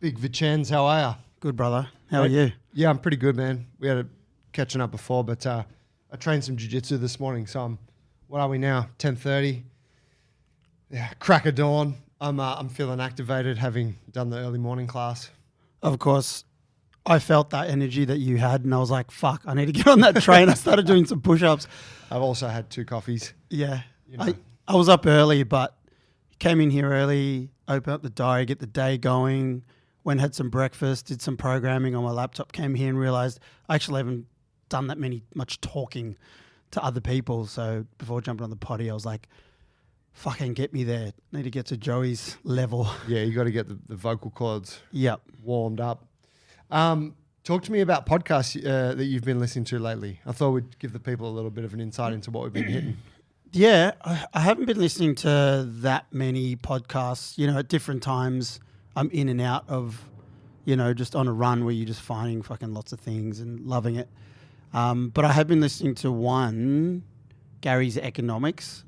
Big Vincenz, how are you? Good, brother. How are you? Yeah, I'm pretty good, man. We had a catching up before, but I trained some jiu-jitsu this morning, so what are we now? 10:30. Yeah, crack of dawn. I'm feeling activated, having done the early morning class. Of course, I felt that energy that you had, and I was like, fuck, I need to get on that train. I started doing some push-ups. I've also had 2 coffees. Yeah. You know. I was up early, but came in here early, opened up the diary, get the day going, went had some breakfast, did some programming on my laptop, came here and realised I actually haven't done that much talking to other people. So before jumping on the potty, I was like, fucking get me there. Need to get to Joey's level. Yeah, you got to get the vocal cords warmed up. Talk to me about podcasts that you've been listening to lately. I thought we'd give the people a little bit of an insight into what we've been hitting. Yeah, I haven't been listening to that many podcasts. You know, at different times, I'm in and out of, just on a run where you're just finding fucking lots of things and loving it. But I have been listening to one, Gary's Economics.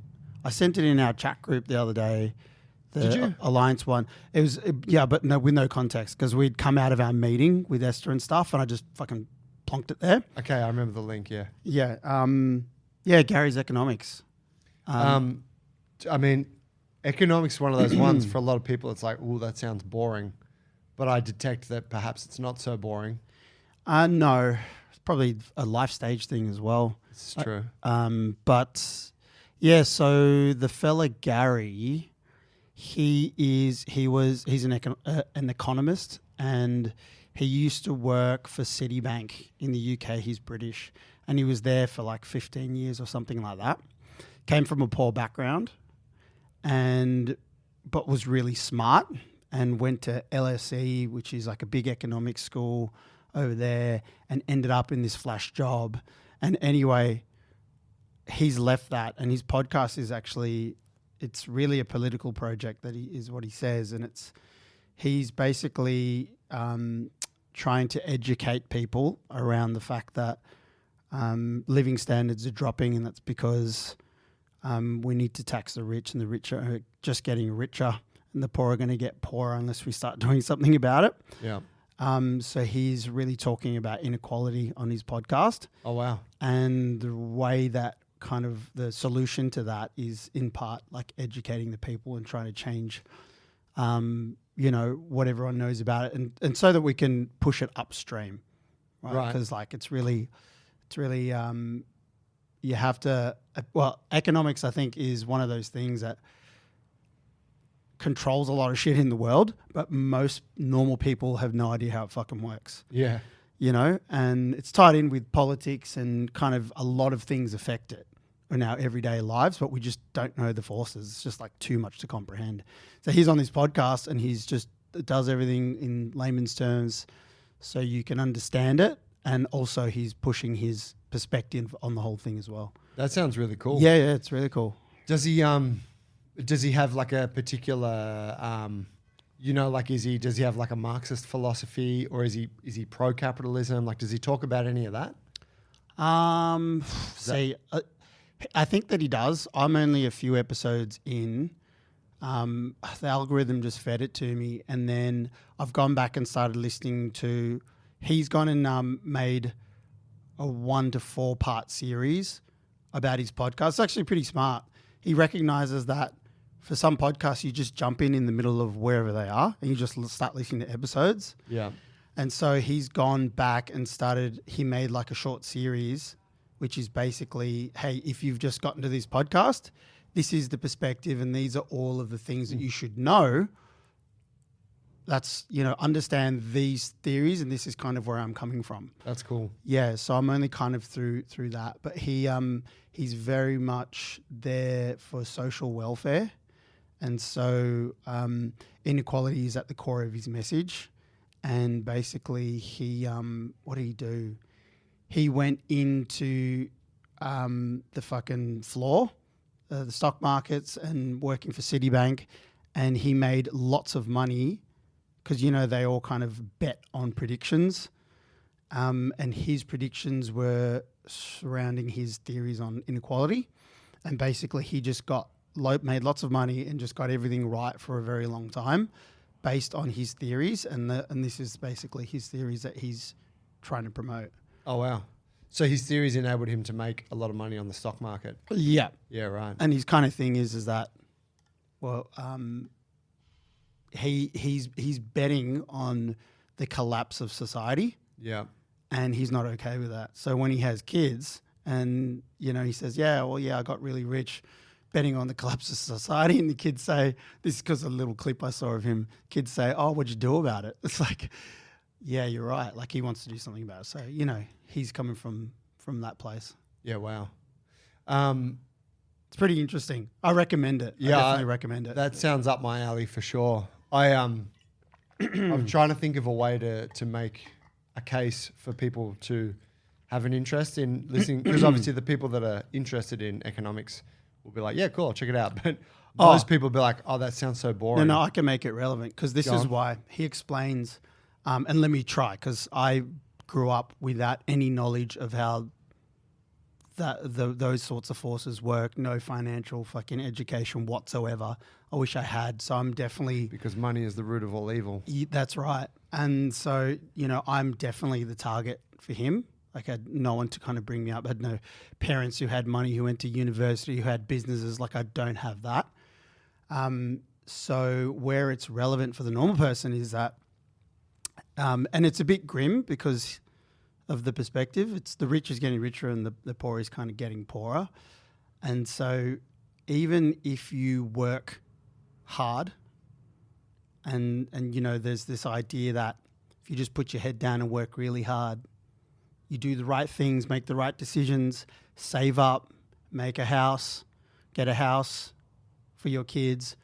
I sent it in our chat group the other day. Did you? Alliance one. It was, but no, with no context, because we'd come out of our meeting with Esther and stuff, and I just fucking plonked it there. Okay, I remember the link, yeah. Yeah. Gary's Economics. I mean, economics is one of those ones for a lot of people. It's like, oh, that sounds boring, but I detect that perhaps it's not so boring. No, it's probably a life stage thing as well. It's true. But yeah, so the fella Gary, he's an economist, and he used to work for Citibank in the UK. He's British, and he was there for like 15 years or something like that. Came from a poor background, but was really smart, and went to LSE, which is like a big economics school over there, and ended up in this flash job. And anyway, he's left that, and his podcast is it's really a political project that is what he says, and he's basically trying to educate people around the fact that living standards are dropping, and that's because we need to tax the rich, and the rich are just getting richer, and the poor are going to get poorer unless we start doing something about it. Yeah. So he's really talking about inequality on his podcast. Oh, wow. And the way that kind of the solution to that is in part like educating the people and trying to change, what everyone knows about it, and so that we can push it upstream, right? Because it's really, you have to. Economics, I think, is one of those things that controls a lot of shit in the world, but most normal people have no idea how it fucking works. Yeah. And it's tied in with politics, and kind of a lot of things affect it in our everyday lives, but we just don't know the forces. It's just like too much to comprehend. So he's on this podcast, and he's just does everything in layman's terms so you can understand it, and also he's pushing his perspective on the whole thing as well. That sounds really cool. Yeah, it's really cool. Does he have like a particular does he have like a Marxist philosophy, or is he pro capitalism? Like, does he talk about any of that? I think that he does. I'm only a few episodes in. The algorithm just fed it to me, and then I've gone back and started listening to. He's gone and made a 1 to 4 part series about his podcast. It's actually pretty smart. He recognizes that for some podcasts, you just jump in the middle of wherever they are, and you just start listening to episodes. Yeah. And so he's gone back and he made like a short series, which is basically, hey, if you've just gotten to this podcast, this is the perspective, and these are all of the things that you should know. That's, understand these theories, and this is kind of where I'm coming from. That's cool. Yeah, so I'm only kind of through that. But he's very much there for social welfare. And so inequality is at the core of his message. And basically what did he do? He went into the fucking floor, the stock markets, and working for Citibank, and he made lots of money because, they all kind of bet on predictions. And his predictions were surrounding his theories on inequality. And basically he just made lots of money and just got everything right for a very long time. based on his theories, and this is basically his theories that he's trying to promote. Oh, wow. So his theories enabled him to make a lot of money on the stock market. Yeah. Yeah, right. And his kind of thing is that, well, he's betting on the collapse of society. Yeah. And he's not okay with that. So when he has kids and, he says, I got really rich betting on the collapse of society. And the kids say, this is because of a little clip I saw of him. Kids say, oh, what'd you do about it? It's like, yeah, you're right. Like he wants to do something about it. So, he's coming from that place. Yeah, wow. It's pretty interesting. I recommend it. Yeah, I definitely recommend it. That sounds up my alley for sure. I'm trying to think of a way to make a case for people to have an interest in listening, because obviously the people that are interested in economics will be like, yeah, cool, I'll check it out. But most people will be like, oh, that sounds so boring. No, I can make it relevant because this is why he explains, and let me try, because I grew up without any knowledge of how those sorts of forces work, no financial fucking education whatsoever. I wish I had. So I'm definitely... Because money is the root of all evil. That's right. And so, I'm definitely the target for him. Like I had no one to kind of bring me up. I had no parents who had money, who went to university, who had businesses. Like I don't have that. So where it's relevant for the normal person is that, and it's a bit grim because of the perspective. It's the rich is getting richer and the poor is kind of getting poorer. And so even if you work hard and there's this idea that if you just put your head down and work really hard, you do the right things, make the right decisions, save up, make a house, get a house for your kids.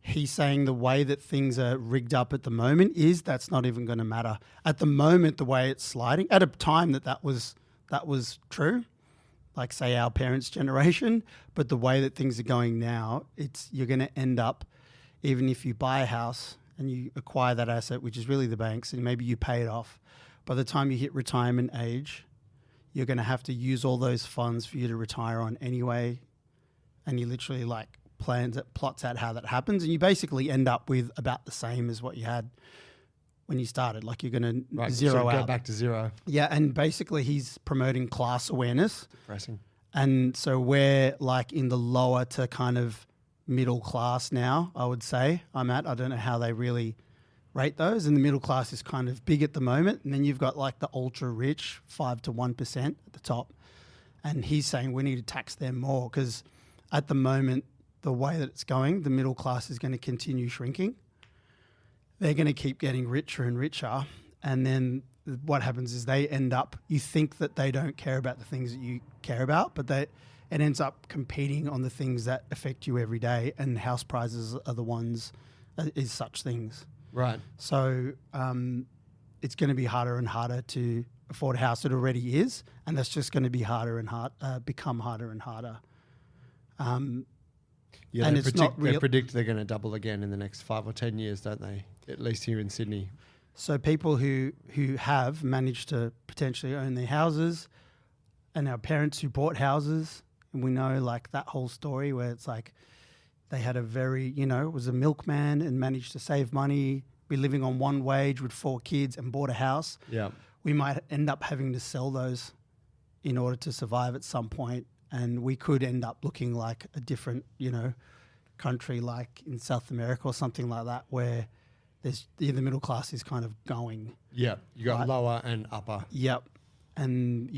He's saying the way that things are rigged up at the moment is that's not even going to matter. At the moment, the way it's sliding, at a time that was true, like say our parents' generation, but the way that things are going now, you're going to end up, even if you buy a house and you acquire that asset, which is really the banks, and maybe you pay it off, by the time you hit retirement age, you're going to have to use all those funds for you to retire on anyway. And you literally plots out how that happens. And you basically end up with about the same as what you had when you started. Like you're going to zero out. Go back to zero. Yeah. And basically he's promoting class awareness. Depressing. And so we're like in the lower to kind of middle class now, I would say I'm at. I don't know how they really rate those, and the middle class is kind of big at the moment, and then you've got like the ultra rich 5 to 1% at the top, and he's saying we need to tax them more because at the moment the way that it's going, the middle class is going to continue shrinking. They're going to keep getting richer and richer, and then what happens is they end up, you think that they don't care about the things that you care about, but it ends up competing on the things that affect you every day, and house prices are the ones is such things. Right. So it's going to be harder and harder to afford a house. It already is, and that's just going to be harder and become harder and harder. Yeah, and they predict they're going to double again in the next 5 or 10 years, don't they? At least here in Sydney. So people who have managed to potentially own their houses, and our parents who bought houses, and we know like that whole story where it's like, they had a very, was a milkman and managed to save money, be living on one wage with 4 kids and bought a house. Yeah. We might end up having to sell those in order to survive at some point. And we could end up looking like a different, country like in South America or something like that where there's the middle class is kind of going. Yeah. You got lower and upper. Yep. And,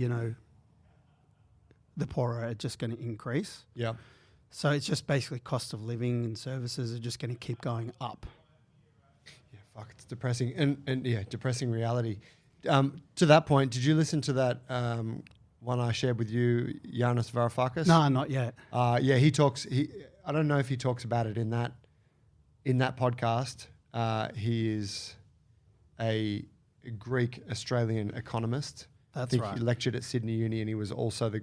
the poorer are just going to increase. Yeah. So it's just basically cost of living and services are just going to keep going up. Yeah, fuck, it's depressing. And yeah, depressing reality. To that point, did you listen to that one I shared with you, Yanis Varoufakis? No, not yet. Yeah, he talks. I don't know if he talks about it in that podcast. He is a Greek Australian economist. That's right. He lectured at Sydney Uni, and he was also the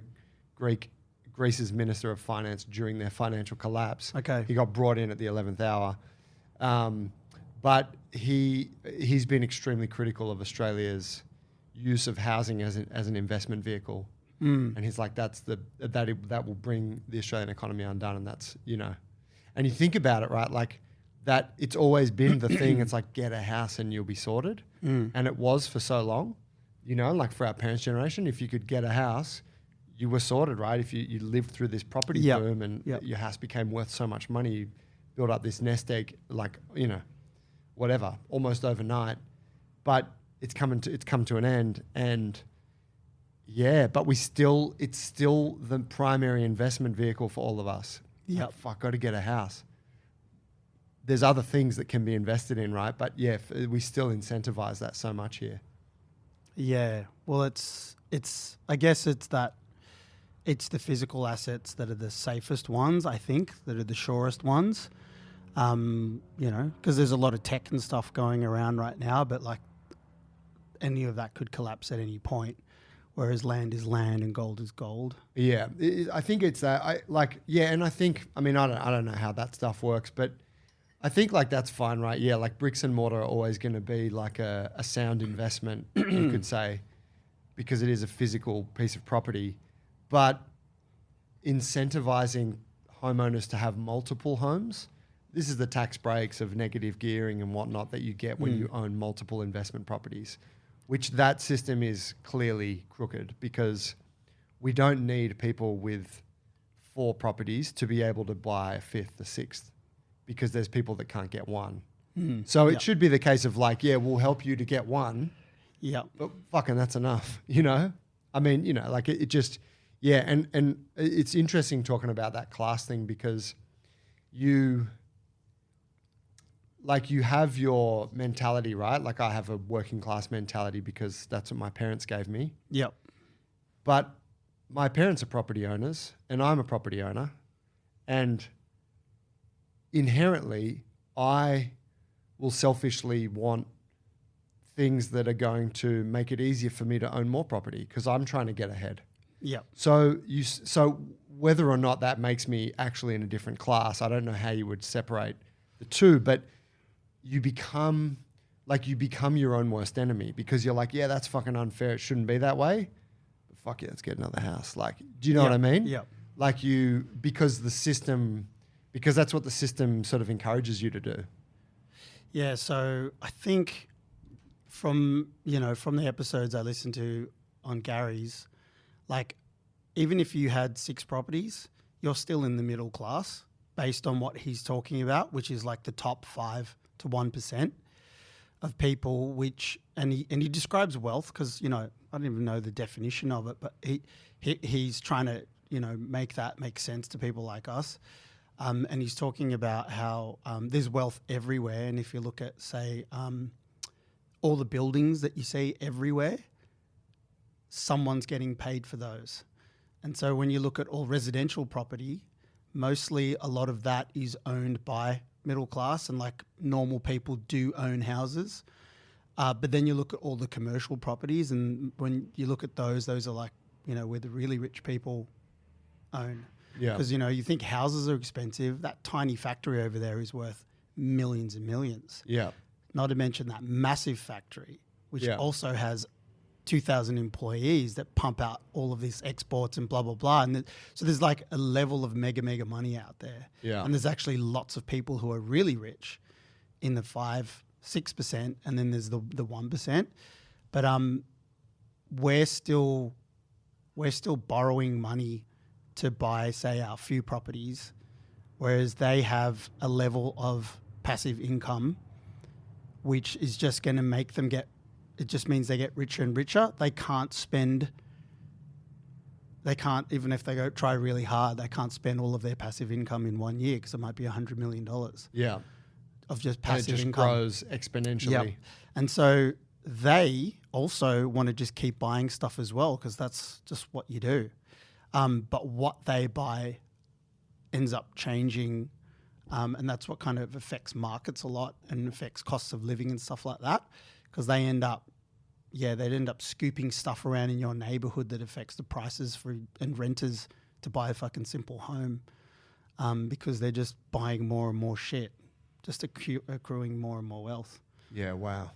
Greece's Minister of Finance during their financial collapse. Okay. He got brought in at the 11th hour. But he's been extremely critical of Australia's use of housing as an investment vehicle. And he's like, that will bring the Australian economy undone. And that's, and you think about it, right? Like that it's always been the thing. It's like, get a house and you'll be sorted. And it was for so long, you know, like for our parents' generation, if you could get a house, you were sorted, right? If you lived through this property boom and your house became worth so much money, you build up this nest egg, like, you know, whatever, almost overnight. But it's come to an end. And yeah, but it's still the primary investment vehicle for all of us. Yeah. Like, fuck, got to get a house. There's other things that can be invested in, right? But yeah, we still incentivize that so much here. Yeah. Well, it's I guess it's the physical assets that are the safest ones, I think, that are the surest ones. You know, because there's a lot of tech and stuff going around right now, but like any of that could collapse at any point. Whereas land is land and gold is gold. Yeah, I think it's that. And I think, I mean, I don't know how that stuff works, but I think like that's fine, right? Yeah, like bricks and mortar are always going to be like a sound investment, you could say, because it is a physical piece of property. But incentivizing homeowners to have multiple homes, this is the tax breaks of negative gearing and whatnot that you get when you own multiple investment properties, which that system is clearly crooked because we don't need people with 4 properties to be able to buy a 5th, a 6th, because there's people that can't get one. So it should be the case of like, yeah, we'll help you to get one. Yeah. But fucking that's enough, you know? I mean, you know, like it just, yeah. And it's interesting talking about that class thing because you have your mentality, right? Like I have a working class mentality because that's what my parents gave me. Yep. But my parents are property owners and I'm a property owner. And inherently, I will selfishly want things that are going to make it easier for me to own more property because I'm trying to get ahead. Yeah. So whether or not that makes me actually in a different class, I don't know how you would separate the two, but you become your own worst enemy because you're like, yeah, that's fucking unfair. It shouldn't be that way. But fuck yeah, let's get another house. Like, do you know what I mean? Yeah. Like because that's what the system sort of encourages you to do. Yeah. So I think from the episodes I listened to on Gary's, like even if you had 6 properties, you're still in the middle class based on what he's talking about, which is like the top 5 to 1% of people, and he describes wealth because, you know, I don't even know the definition of it, but he's trying to, you know, make that make sense to people like us. And he's talking about how there's wealth everywhere. And if you look at, say, all the buildings that you see everywhere, someone's getting paid for those. And so when you look at all residential property, mostly a lot of that is owned by middle class and like normal people do own houses. But then you look at all the commercial properties and when you look at those are like, you know, where the really rich people own. Yeah. Because, you know, you think houses are expensive. That tiny factory over there is worth millions and millions. Yeah. Not to mention that massive factory, which also has 2,000 employees that pump out all of these exports and blah, blah, blah. And so there's like a level of mega money out there. Yeah. And there's actually lots of people who are really rich in the 5-6%, and then there's the 1%. But we're still borrowing money to buy, say, our few properties, whereas they have a level of passive income, which is just going to make them it just means they get richer and richer. They can't, even if they try really hard, they can't spend all of their passive income in 1 year because it might be $100 million. Yeah. Of just passive income. And it just grows exponentially. Yep. And so they also want to just keep buying stuff as well because that's just what you do. But what they buy ends up changing, and that's what kind of affects markets a lot and affects costs of living and stuff like that, because they'd end up scooping stuff around in your neighborhood that affects the prices and renters to buy a fucking simple home, because they're just buying more and more shit, just accruing more and more wealth. Yeah, wow.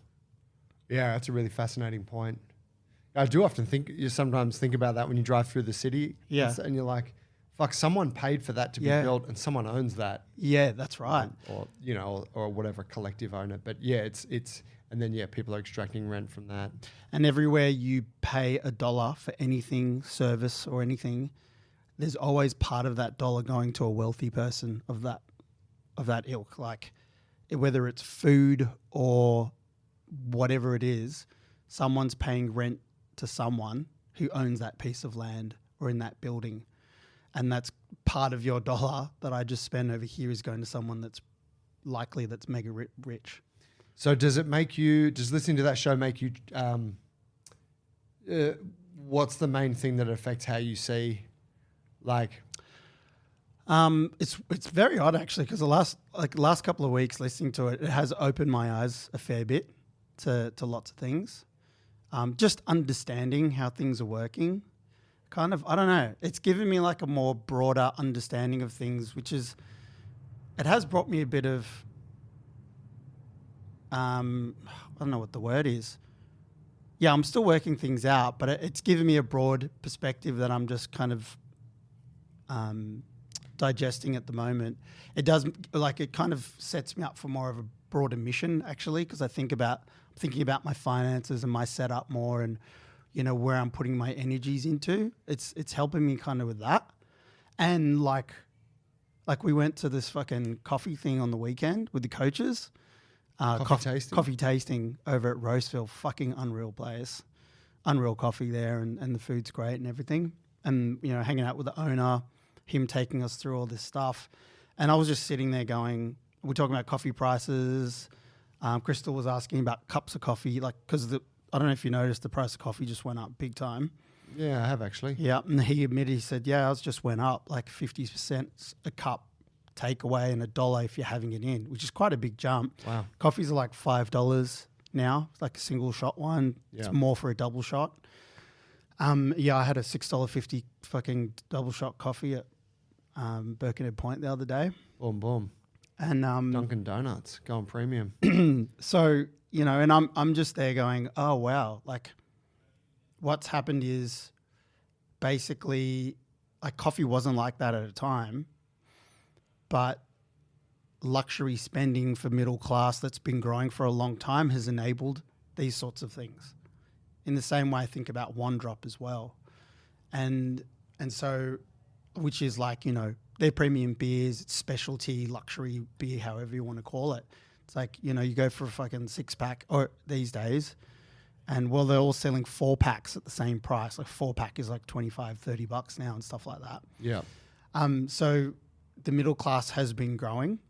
Yeah, that's a really fascinating point. I do often you sometimes think about that when you drive through the city. Yeah. And you're like, fuck, someone paid for that to be built and someone owns that. Yeah, that's right. Or, you know, or whatever collective owner. But yeah, it's, and then, people are extracting rent from that. And everywhere you pay $1 for anything, service or anything, there's always part of that dollar going to a wealthy person of that ilk. Like whether it's food or whatever it is, someone's paying rent to someone who owns that piece of land or in that building. And that's part of your dollar that I just spent over here is going to someone that's mega rich. So does listening to that show make you, what's the main thing that affects how you see, like? It's very odd actually, because the last couple of weeks listening to it, it has opened my eyes a fair bit to lots of things. Just understanding how things are working. Kind of, I don't know. It's given me like a more broader understanding of things, it has brought me a bit of, I don't know what the word is. Yeah, I'm still working things out, but it's given me a broad perspective that I'm just kind of digesting at the moment. It kind of sets me up for more of a broader mission actually, because I'm thinking about my finances and my setup more and, you know, where I'm putting my energies into. It's helping me kind of with that. And like we went to this fucking coffee thing on the weekend with the coaches. Coffee tasting over at Roseville. Fucking unreal place. Unreal coffee there and the food's great and everything. And, you know, hanging out with the owner, him taking us through all this stuff. And I was just sitting there going, we're talking about coffee prices. Crystal was asking about cups of coffee, like, because I don't know if you noticed, the price of coffee just went up big time. Yeah, I have actually. Yeah, and he said, yeah, ours just went up like 50% a cup takeaway and $1 if you're having it in, which is quite a big jump. Wow. Coffees are like $5 now, it's like a single shot one. Yeah. It's more for a double shot. I had a $6.50 fucking double shot coffee at Birkenhead Point the other day. Boom, boom. And Dunkin' Donuts, going premium. So, you know, and I'm just there going, oh, wow. Like what's happened is basically like coffee wasn't like that at a time, but luxury spending for middle class that's been growing for a long time has enabled these sorts of things. In the same way I think about One Drop as well. And so, which is like, you know, they're premium beers, it's specialty, luxury beer, however you want to call it. It's like, you know, you go for a fucking 6-pack or these days and well, they're all selling 4-packs at the same price. Like 4-pack is like $25-$30 now and stuff like that. Yeah. So the middle class has been growing.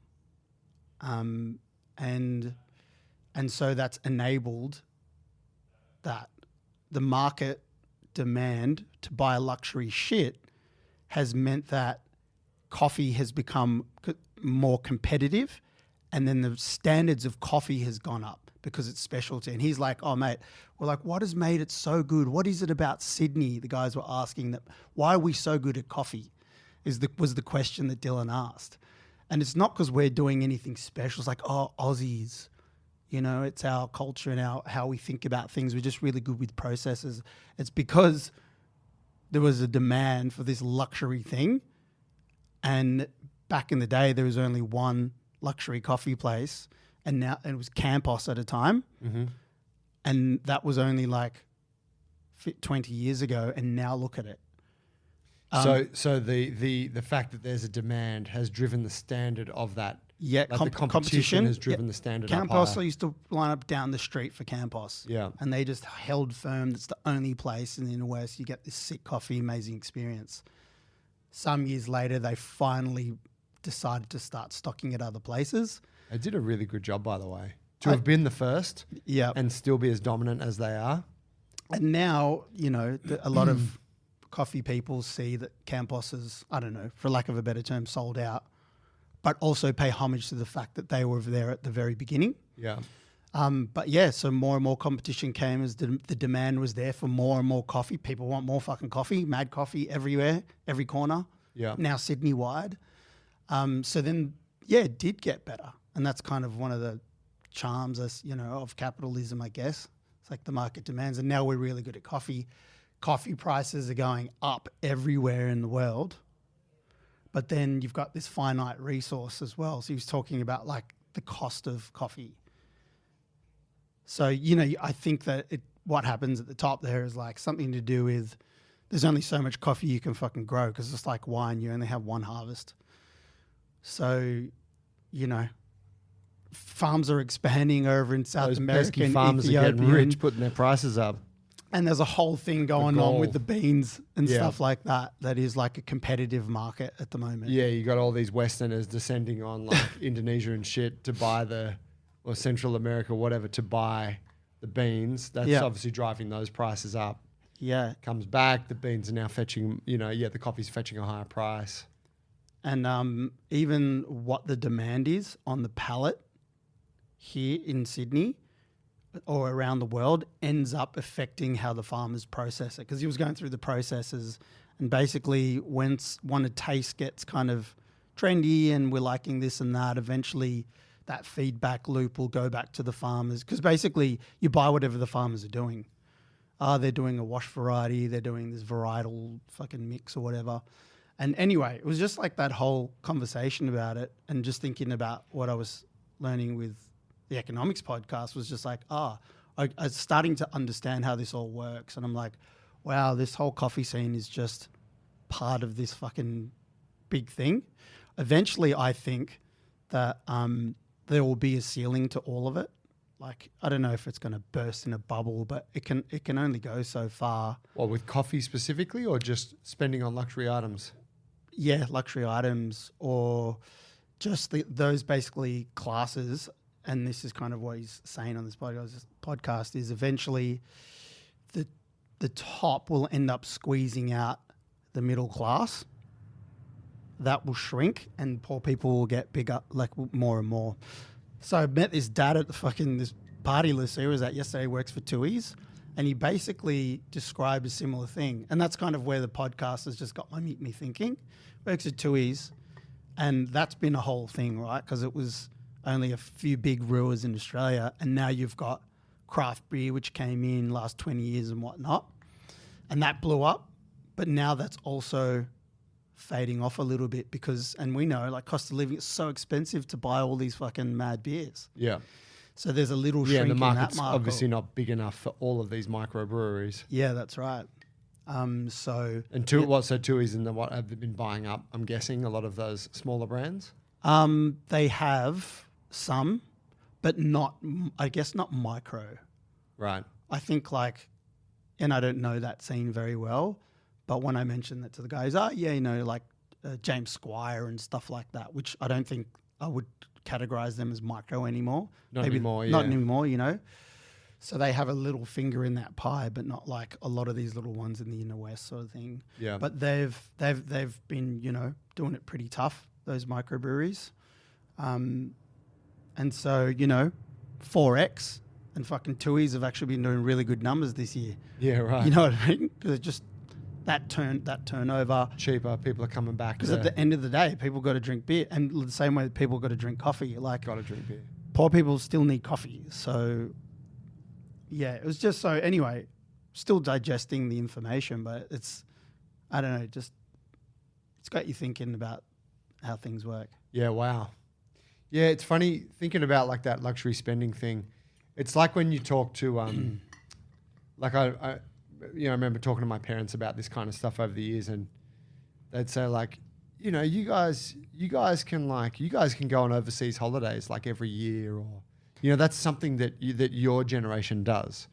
And so that's enabled that the market demand to buy luxury shit has meant that coffee has become more competitive, and then the standards of coffee has gone up because it's specialty. And he's like, oh, mate, we're like, what has made it so good? What is it about Sydney? The guys were asking that, why are we so good at coffee was the question that Dylan asked. And it's not because we're doing anything special. It's like, oh, Aussies, you know, it's our culture and how we think about things. We're just really good with processes. It's because there was a demand for this luxury thing. And back in the day, there was only one luxury coffee place, and now it was Campos at a time. Mm-hmm. And that was only like 20 years ago. And now look at it. So the fact that there's a demand has driven the standard of that. Yeah, like the competition has driven the standard up Campos, higher. I used to line up down the street for Campos. Yeah. And they just held firm. That's the only place in the inner west you get this sick coffee, amazing experience. Some years later, they finally decided to start stocking at other places. They did a really good job, by the way, to have been the first and still be as dominant as they are. And now, you know, a lot of coffee people see that Campos is, I don't know, for lack of a better term, sold out, but also pay homage to the fact that they were there at the very beginning. Yeah. But yeah, so more and more competition came as the demand was there for more and more coffee. People want more fucking coffee, mad coffee everywhere, every corner. Yeah. Now Sydney wide. So then, yeah, it did get better. And that's kind of one of the charms, of capitalism, I guess. It's like the market demands. And now we're really good at coffee. Coffee prices are going up everywhere in the world. but then you've got this finite resource as well. So he was talking about like the cost of coffee. So, I think that what happens at the top there is like something to do with there's only so much coffee you can fucking grow because it's like wine. You only have one harvest. So, farms are expanding over in South America and farmers Ethiopia, are getting rich, putting their prices up. And there's a whole thing going on with the beans and stuff like that. That is like a competitive market at the moment. Yeah, you got all these Westerners descending on like Indonesia and shit to buy or Central America, whatever, to buy the beans. That's obviously driving those prices up. Yeah. Comes back, the beans are now fetching, the coffee's fetching a higher price. And even what the demand is on the pallet here in Sydney or around the world ends up affecting how the farmers process it. Because he was going through the processes, and basically when a taste gets kind of trendy and we're liking this and that, eventually that feedback loop will go back to the farmers. Because basically you buy whatever the farmers are doing. They're doing a wash variety, they're doing this varietal fucking mix or whatever. And anyway, it was just like that whole conversation about it, and just thinking about what I was learning with the economics podcast was just like, I was starting to understand how this all works. And I'm like, wow, this whole coffee scene is just part of this fucking big thing. Eventually, I think that there will be a ceiling to all of it. Like, I don't know if it's going to burst in a bubble, but it can only go so far. Well, with coffee specifically, or just spending on luxury items? Yeah, luxury items, or just those basically classes. And this is kind of what he's saying on this podcast is eventually the top will end up squeezing out the middle class. That will shrink, and poor people will get bigger, like more and more. So I met this dad at this party Lucy was at yesterday. He works for Tui's, and he basically described a similar thing. And that's kind of where the podcast has just got me thinking. Works at Tui's, and that's been a whole thing, right? Because it was only a few big brewers in Australia, and now you've got craft beer, which came in last 20 years and whatnot, and that blew up. But now that's also fading off a little bit and we know like cost of living is so expensive to buy all these fucking mad beers. Yeah. So there's a little shrink and the in market's that market. obviously not big enough for all of these microbreweries. Yeah, that's right. So Tui's and what have they been buying up? I'm guessing a lot of those smaller brands. They have some, but not micro. Right. I think and I don't know that scene very well, but when I mentioned that to the guys, James Squire and stuff like that, which I don't think I would categorize them as micro anymore. Not anymore. Not anymore. So they have a little finger in that pie, but not like a lot of these little ones in the inner west sort of thing. Yeah. But they've been doing it pretty tough, those microbreweries, and so 4X and fucking Tui's have actually been doing really good numbers this year. Yeah, right. You know what I mean? Because it just that turnover cheaper. People are coming back. Because at the end of the day, people got to drink beer, and the same way people got to drink coffee. Got to drink beer. Poor people still need coffee. So yeah, it was just so. Anyway, still digesting the information, but I don't know, it's got you thinking about how things work. Yeah. Wow. Yeah, it's funny thinking about like that luxury spending thing. It's like when you talk to I remember talking to my parents about this kind of stuff over the years, and they'd say you guys can go on overseas holidays like every year, or that's something that your generation does.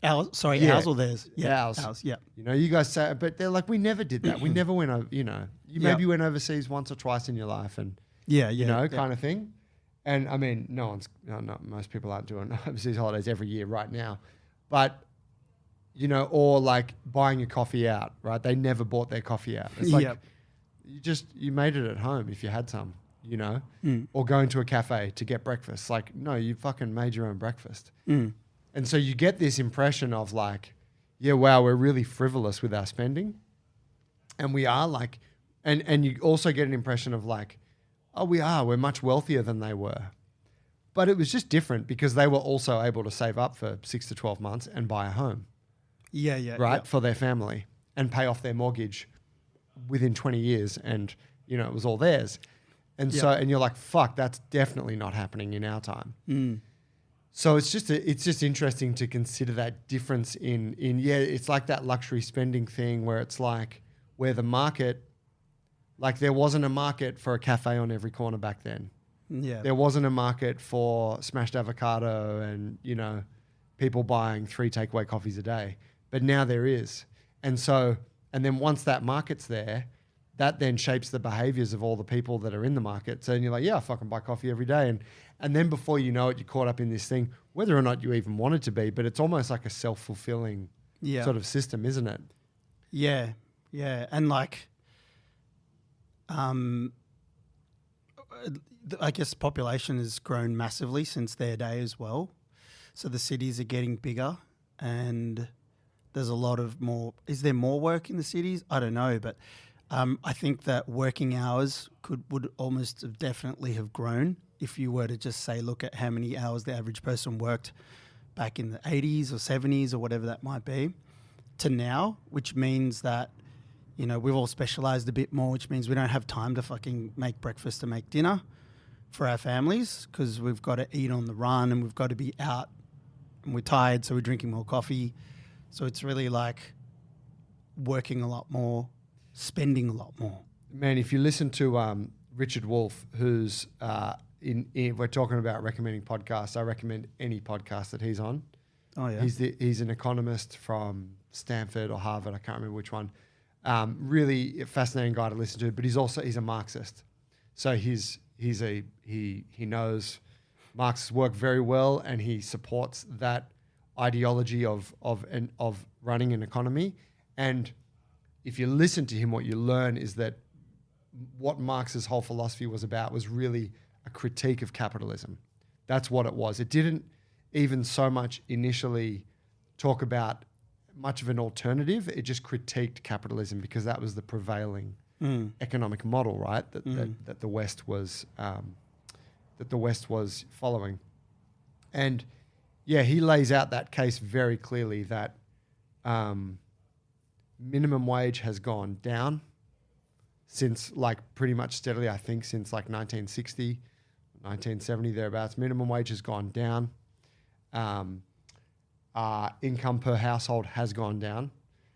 Ours or theirs? Yeah, ours. Yeah. You guys say, but they're like, we never did that. We never went over. You maybe went overseas once or twice in your life, and kind of thing. And I mean, most people aren't doing overseas holidays every year right now, but or like buying your coffee out, right? They never bought their coffee out. It's like you made it at home if you had some, or going to a cafe to get breakfast. Like, no, you fucking made your own breakfast. Mm. And so you get this impression of like, yeah, wow, we're really frivolous with our spending. And we are like, and you also get an impression of like, oh, we're much wealthier than they were. But it was just different because they were also able to save up for 6 to 12 months and buy a home. Yeah. Right? For their family and pay off their mortgage within 20 years and, it was all theirs. And so, and you're like, fuck, that's definitely not happening in our time. So it's just interesting to consider that difference in it's like that luxury spending thing where it's like where the market, like there wasn't a market for a cafe on every corner back then. Yeah. There wasn't a market for smashed avocado and, people buying 3 takeaway coffees a day. But now there is. And so, and then once that market's there, that then shapes the behaviors of all the people that are in the market. So then you're like, yeah, I fucking buy coffee every day. And then before you know it, you're caught up in this thing, whether or not you even want it to be, but it's almost like a self-fulfilling sort of system, isn't it? Yeah. Yeah. And like, I guess population has grown massively since their day as well. So the cities are getting bigger and there's a lot of more. Is there more work in the cities? I don't know, but I think that working hours would almost definitely have grown if you were to just say, look at how many hours the average person worked back in the 80s or 70s or whatever that might be to now, which means that, we've all specialized a bit more, which means we don't have time to fucking make breakfast and make dinner for our families because we've got to eat on the run and we've got to be out and we're tired, so we're drinking more coffee. So it's really like working a lot more, spending a lot more. Man, if you listen to Richard Wolff, who's we're talking about recommending podcasts, I recommend any podcast that he's on. Oh yeah, he's an economist from Stanford or Harvard, I can't remember which one. Really a fascinating guy to listen to, but he's a Marxist. So he knows Marx's work very well, and he supports that ideology of running an economy. And if you listen to him, what you learn is that what Marx's whole philosophy was about was really a critique of capitalism. That's what it was. It didn't even so much initially talk about much of an alternative. It just critiqued capitalism because that was the prevailing economic model, right? That the West was following. And yeah, he lays out that case very clearly that minimum wage has gone down since like pretty much steadily, I think since like 1960, 1970 thereabouts. Minimum wage has gone down. Income per household has gone down.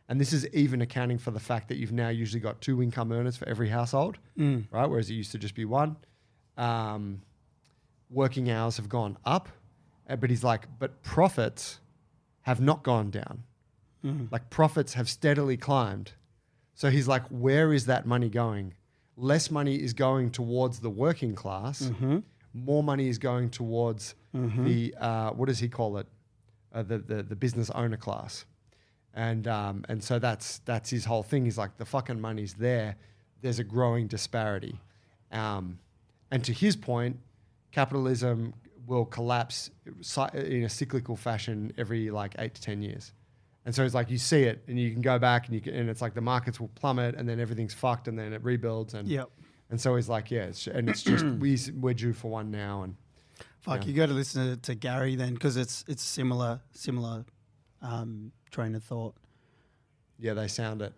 And this is even accounting for the fact that you've now usually got 2 income earners for every household, right? Whereas it used to just be 1. Working hours have gone up, but he's like, but profits have not gone down. Like profits have steadily climbed. So he's like, where is that money going? Less money is going towards the working class. More money is going towards the, what does he call it? The business owner class. And so that's his whole thing. He's like, the fucking money's there. There's a growing disparity. And to his point, capitalism will collapse in a cyclical fashion every like 8 to 10 years. And so it's like you see it and you can go back and it's like the markets will plummet and then everything's fucked and then it rebuilds. And so he's like, it's just, we're due for one now. And you got to listen to Gary then because it's similar train of thought. Yeah, they sound it.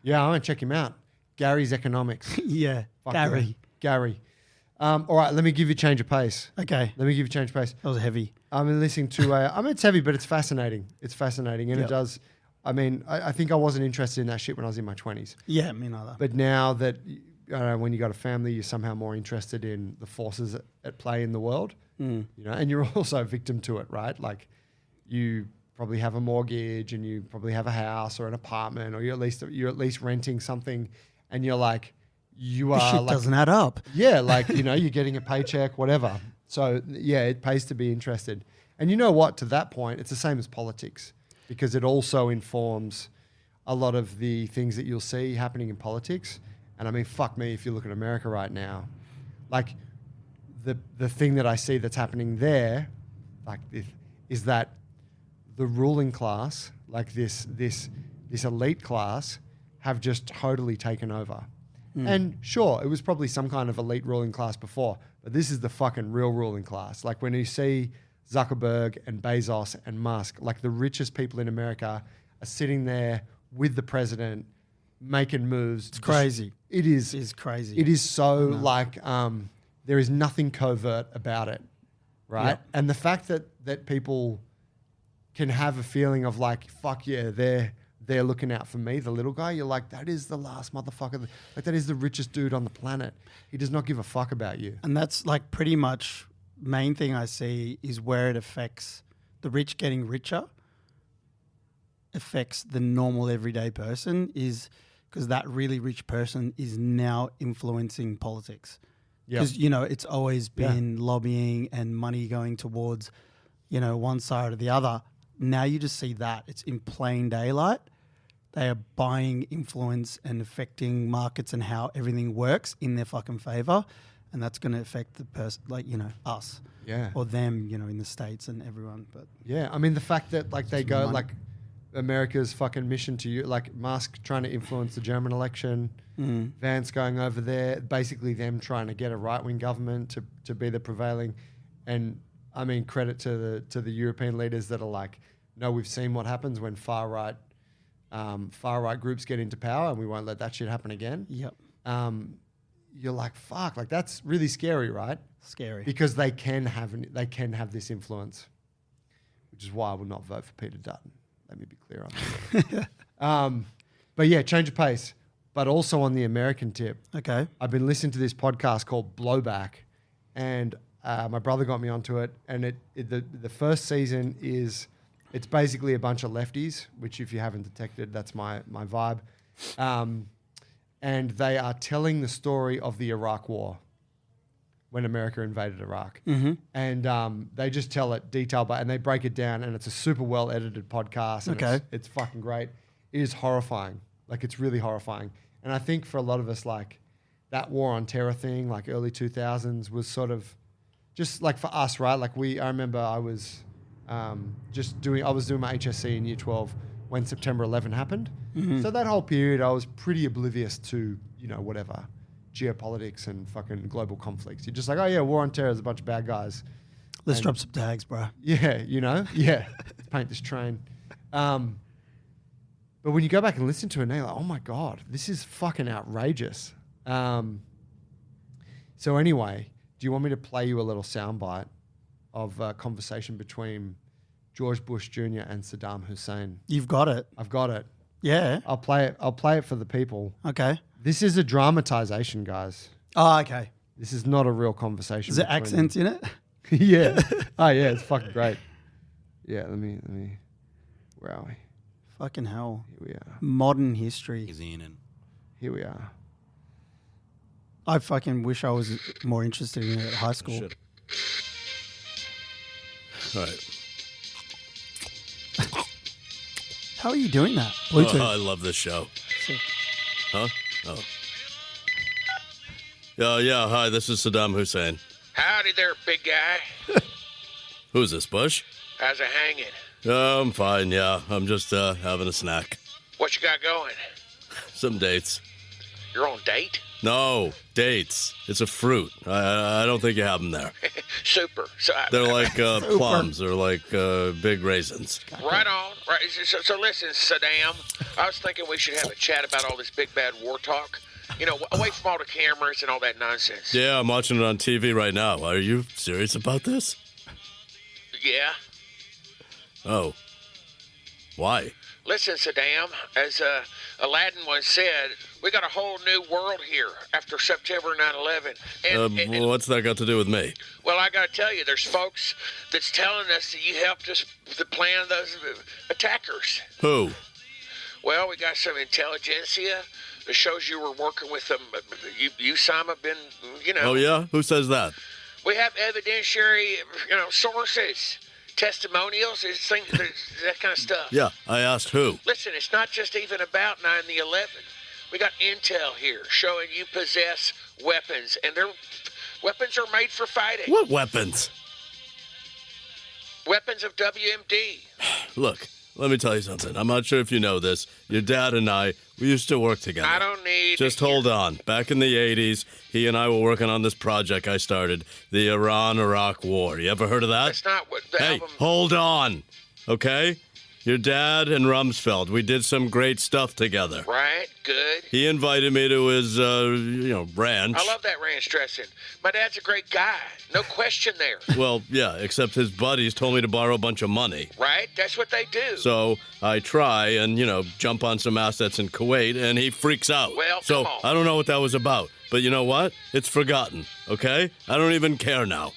Yeah, I'm going to check him out. Gary's Economics. Yeah, Gary. All right, let me give you a change of pace. Okay. Let me give you a change of pace. That was heavy. I'm listening to it's heavy, but it's fascinating. It's fascinating. And it does, I think I wasn't interested in that shit when I was in my 20s. Yeah, me neither. But now that, when you got a family, you're somehow more interested in the forces at play in the world, and you're also a victim to it, right? Like you probably have a mortgage and you probably have a house or an apartment or you're at least renting something and you're like, you are shit like, doesn't add up. Yeah, like, you're getting a paycheck, whatever. So yeah, it pays to be interested. And you know what, to that point, it's the same as politics because it also informs a lot of the things that you'll see happening in politics. And I mean, fuck me, if you look at America right now, like the thing that I see that's happening there, like is that the ruling class, like this elite class, have just totally taken over. And sure, it was probably some kind of elite ruling class before, but this is the fucking real ruling class. Like when you see Zuckerberg and Bezos and Musk, like the richest people in America are sitting there with the president, making moves. It's crazy. It is. It's crazy. It is so like there is nothing covert about it, right? Yep. And the fact that people can have a feeling of like, fuck yeah, they're looking out for me, the little guy. You're like, that is the last motherfucker. Like that is the richest dude on the planet. He does not give a fuck about you. And that's like pretty much main thing I see is where it affects the rich getting richer affects the normal everyday person is because that really rich person is now influencing politics. Because, you know, it's always been lobbying and money going towards, you know, one side or the other. Now you just see that. It's in plain daylight. They are buying influence and affecting markets and how everything works in their fucking favor. And that's going to affect the person, like, you know, us. Yeah. Or them, you know, in the States and everyone. But yeah, I mean, the fact that, like, they go, like, America's fucking mission to you, like, Musk trying to influence the German election, Vance going over there, basically them trying to get a right-wing government to be the prevailing. And, I mean, credit to the European leaders that are like, no, we've seen what happens when far-right groups get into power and we won't let that shit happen again. Yep. You're like, fuck, like that's really scary, right? Scary. Because they can have this influence, which is why I will not vote for Peter Dutton. Let me be clear on that. But yeah, change of pace. But also on the American tip, Okay. I've been listening to this podcast called Blowback, and my brother got me onto it. And the first season it's basically a bunch of lefties, which if you haven't detected, that's my vibe. And they are telling the story of the Iraq War when America invaded Iraq. Mm-hmm. And they just tell it detail, and they break it down, and it's a super well edited podcast. And Okay. it's fucking great. It is horrifying. Like, it's really horrifying. And I think for a lot of us, like, that war on terror thing, like early 2000s, was sort of just like for us, right? Like I remember I was doing my HSC in year 12 when September 11 happened. Mm-hmm. So that whole period, I was pretty oblivious to, you know, whatever, geopolitics and fucking global conflicts. You're just like, oh yeah, war on terror is a bunch of bad guys. Let's drop some tags, bro. Yeah, you know? Yeah. Let's paint this train. But when you go back and listen to it now, you're like, oh my God, this is fucking outrageous. So anyway, do you want me to play you a little soundbite of a conversation between George Bush Jr. and Saddam Hussein? You've got it. I've got it. Yeah. I'll play it for the people. Okay. This is a dramatization, guys. Oh, okay. This is not a real conversation. Is there between accents in it? yeah. Oh yeah, it's fucking great. Yeah, let me. Where are we? Fucking hell. Here we are. Modern history. Here we are. I fucking wish I was more interested in it at high school. Shit. All right. How are you doing that? Bluetooth. Oh, I love this show. Sick. Huh? Oh. Yeah, hi, this is Saddam Hussein. Howdy there, big guy. Who's this, Bush? How's it hanging? I'm fine, yeah. I'm just having a snack. What you got going? Some dates. You're on date? No, dates. It's a fruit. I don't think you have them there. Super. So, They're like plums or like big raisins. right on. Right. So listen, Saddam, I was thinking we should have a chat about all this big bad war talk. You know, away from all the cameras and all that nonsense. Yeah, I'm watching it on TV right now. Are you serious about this? Yeah. Oh. Why? Listen, Saddam, as Aladdin once said, we got a whole new world here after September 9/11. And what's that got to do with me? well, I got to tell you, there's folks that's telling us that you helped us to plan those attackers. Who? Well, we got some intelligentsia that shows you were working with them. Osama bin, you know. Oh, yeah? Who says that? We have evidentiary, sources, testimonials, that kind of stuff. Yeah, I asked who. Listen, it's not just even about 9/11. We got intel here showing you possess weapons, and their weapons are made for fighting. What weapons? Weapons of WMD. Look, let me tell you something. I'm not sure if you know this. Your dad and I, we used to work together. I don't need... Just hold on. Back in the 80s, he and I were working on this project I started, the Iran-Iraq War. You ever heard of that? That's not what the Hey, album... hold on, okay? Your dad and Rumsfeld, we did some great stuff together. Right, good. He invited me to his, ranch. I love that ranch dressing. My dad's a great guy. No question there. Well, yeah, except his buddies told me to borrow a bunch of money. Right? That's what they do. So I try and, jump on some assets in Kuwait, and he freaks out. Well, so come on. I don't know what that was about. But you know what? It's forgotten, okay? I don't even care now.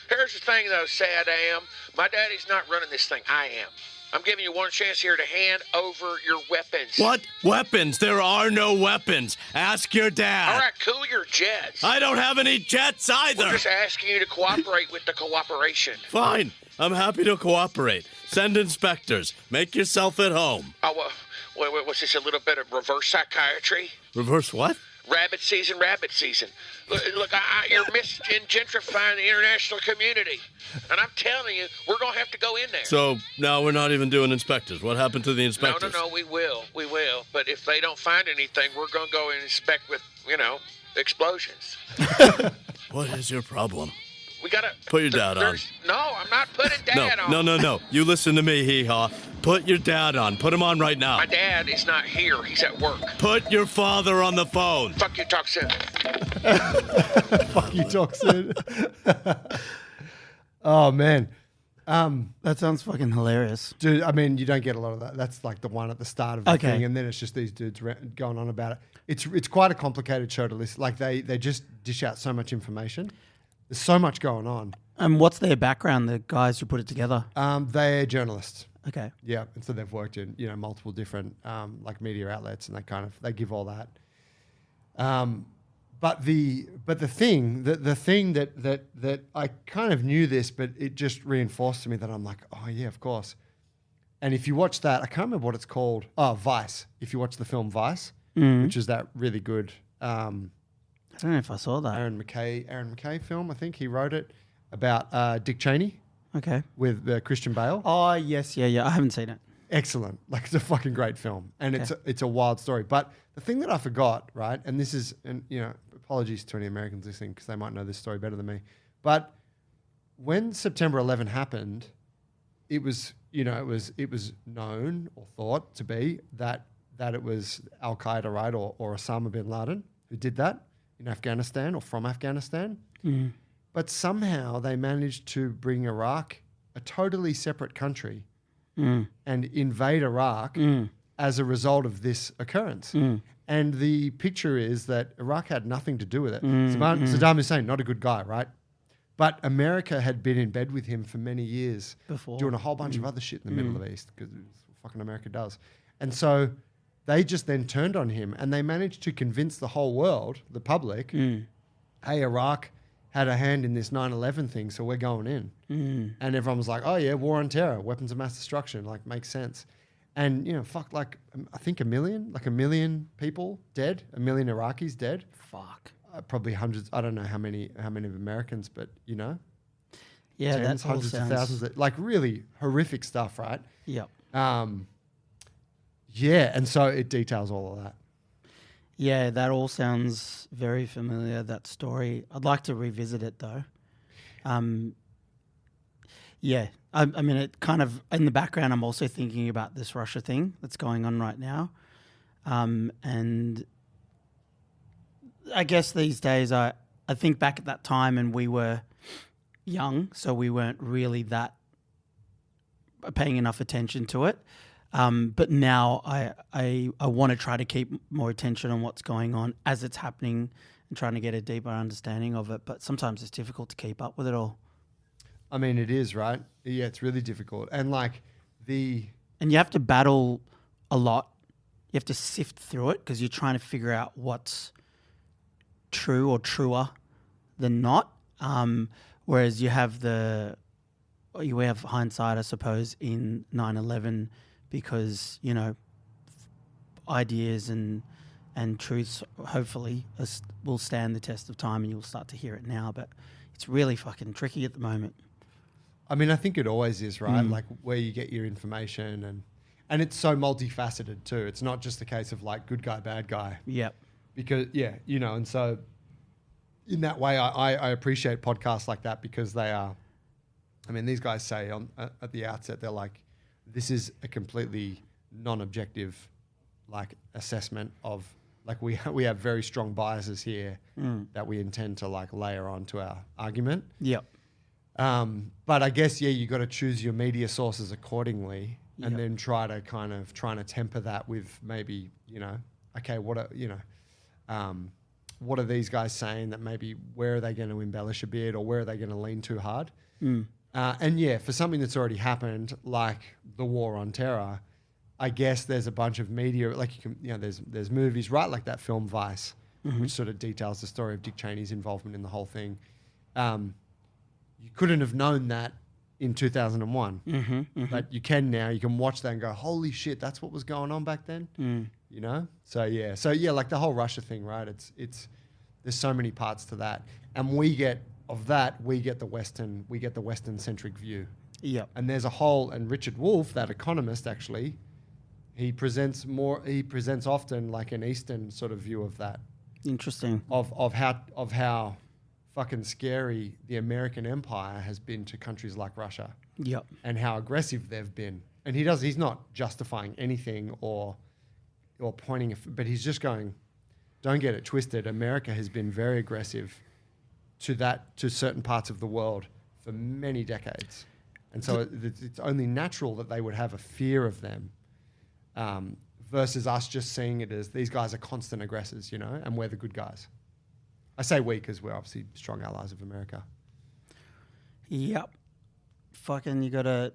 Here's the thing, though, Saddam. My daddy's not running this thing. I am. I'm giving you one chance here to hand over your weapons. What? Weapons? There are no weapons. Ask your dad. All right, cool your jets. I don't have any jets either. We're just asking you to cooperate with the cooperation. Fine. I'm happy to cooperate. Send inspectors. Make yourself at home. Oh, what's this, a little bit of reverse psychiatry? Reverse what? Rabbit season. Look, you're gentrifying the international community. And I'm telling you, we're going to have to go in there. So now we're not even doing inspectors. What happened to the inspectors? No, we will. But if they don't find anything, we're going to go and inspect with, explosions. What is your problem? We got to... Put your dad on. No, I'm not putting Dad on. No. You listen to me, hee-haw. Put your dad on. Put him on right now. My dad is not here. He's at work. Put your father on the phone. Fuck you, talk soon. Fuck you, talk soon. Oh, man. That sounds fucking hilarious. Dude, I mean, you don't get a lot of that. That's like the one at the start of the Okay. thing, and then it's just these dudes going on about it. It's quite a complicated show to listen. Like, they just dish out so much information. There's so much going on. And what's their background, the guys who put it together? They're journalists. Okay. Yeah, and so they've worked in multiple different like media outlets, and they give all that. But the thing that I kind of knew this, but it just reinforced to me that I'm like, oh yeah, of course. And if you watch that, I can't remember what it's called. Oh, Vice. If you watch the film Vice, which is that really good I don't know if I saw that. Aaron McKay film, I think he wrote it about Dick Cheney. Okay. With Christian Bale. Oh, yes. Yeah. I haven't seen it. Excellent. Like, it's a fucking great film. And it's a wild story. But the thing that I forgot, right, and this is, apologies to any Americans listening because they might know this story better than me. But when September 11 happened, it was known or thought to be that it was Al-Qaeda, right, or Osama bin Laden who did that in Afghanistan or from Afghanistan. Mm. But somehow they managed to bring Iraq, a totally separate country, and invade Iraq as a result of this occurrence. And the picture is that Iraq had nothing to do with it. Saddam Hussein, not a good guy, right? But America had been in bed with him for many years, Before. doing a whole bunch of other shit in the Middle East, because fucking America does. And so they just then turned on him, and they managed to convince the whole world, the public, hey, Iraq had a hand in this 9/11 thing, so we're going in. And everyone was like, oh yeah, war on terror, weapons of mass destruction, like, makes sense. And, I think a million people dead, a million Iraqis dead. Fuck. Probably hundreds, I don't know how many of Americans, but, Yeah, tens, that all hundreds sounds... of thousands, like really horrific stuff, right? Yep. Yeah, and so it details all of that. Yeah, that all sounds very familiar, that story. I'd like to revisit it, though. Yeah, I mean, it kind of, in the background, I'm also thinking about this Russia thing that's going on right now. And I guess these days, I think back at that time and we were young, so we weren't really that paying enough attention to it. But now I want to try to keep more attention on what's going on as it's happening and trying to get a deeper understanding of it. But sometimes it's difficult to keep up with it all. I mean, it is, right? Yeah, it's really difficult. And And you have to battle a lot. You have to sift through it because you're trying to figure out what's true or truer than not. Whereas you have hindsight, I suppose, in 9/11 because, ideas and truths hopefully will stand the test of time and you'll start to hear it now. But it's really fucking tricky at the moment. I mean, I think it always is, right? Like where you get your information and it's so multifaceted too. It's not just a case of like good guy, bad guy. Yep. Because, and so in that way, I appreciate podcasts like that because they are, I mean, these guys say at the outset, they're like, this is a completely non-objective like assessment of like we have very strong biases here that we intend to like layer onto our argument. Yep. But I guess you got to choose your media sources accordingly, and then trying to temper that with maybe okay, what are these guys saying that maybe where are they going to embellish a bit or where are they going to lean too hard? And for something that's already happened, like the war on terror, I guess there's a bunch of media, like there's movies, right? Like that film Vice, which sort of details the story of Dick Cheney's involvement in the whole thing. You couldn't have known that in 2001, but you can now. You can watch that and go, "Holy shit, that's what was going on back then." So like the whole Russia thing, right? It's there's so many parts to that, and we get the Western centric view. Yep. And there's a whole, and Richard Wolff, that economist, actually, he presents often like an Eastern sort of view of that. Interesting. Of how fucking scary the American empire has been to countries like Russia. Yep. And how aggressive they've been. And he's not justifying anything or pointing, but he's just going, don't get it twisted. America has been very aggressive to certain parts of the world for many decades. And so it's only natural that they would have a fear of them versus us just seeing it as these guys are constant aggressors, and we're the good guys. I say we because we're obviously strong allies of America. Yep. Fucking you gotta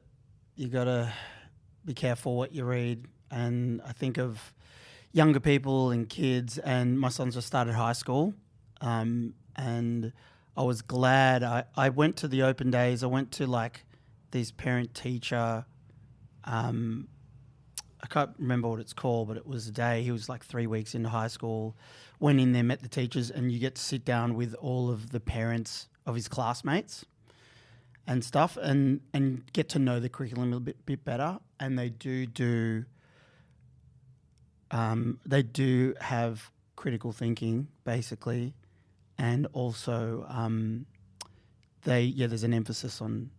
be careful what you read. And I think of younger people and kids, and my son's just started high school. And I was glad I went to the open days. I went to like these parent-teacher, I can't remember what it's called, but it was a day. He was like 3 weeks into high school, went in there, met the teachers, and you get to sit down with all of the parents of his classmates and stuff and get to know the curriculum a bit better. And they do have critical thinking, basically. And also there's an emphasis on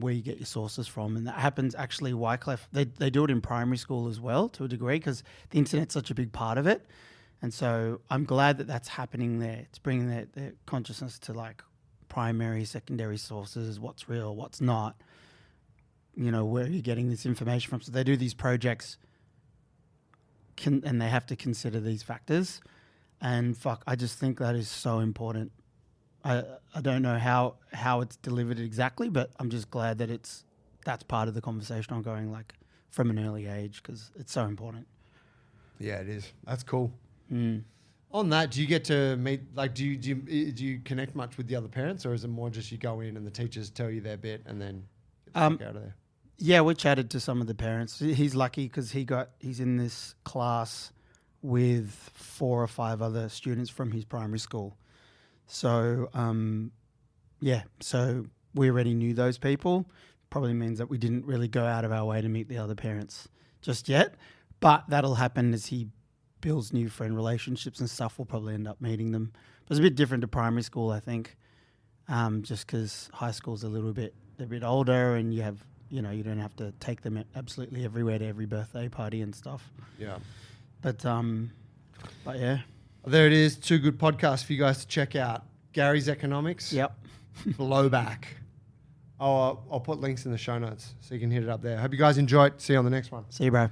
where you get your sources from, and that happens actually. Wycliffe, they do it in primary school as well to a degree because the internet's such a big part of it, and so I'm glad that that's happening there. It's bringing their consciousness to like primary, secondary sources, what's real, what's not, where are you getting this information from. So they do these projects, and they have to consider these factors, and I just think that is so important. I don't know how it's delivered exactly, but I'm just glad that that's part of the conversation ongoing, like from an early age, because it's so important. Yeah, it is. That's cool. On that, do you get to meet, like, do you connect much with the other parents, or is it more just you go in and the teachers tell you their bit and then get the fuck out of there? Yeah, we chatted to some of the parents. He's lucky because he's in this class with 4 or 5 other students from his primary school. So, so we already knew those people. Probably means that we didn't really go out of our way to meet the other parents just yet. But that'll happen as he builds new friend relationships and stuff. We'll probably end up meeting them. But it's a bit different to primary school, I think, just because high school's they're a bit older, and you have, you don't have to take them absolutely everywhere to every birthday party and stuff. Yeah. But yeah. There it is. 2 good podcasts for you guys to check out. Gary's Economics. Yep. Blowback. I'll put links in the show notes so you can hit it up there. Hope you guys enjoyed. See you on the next one. See you, bro.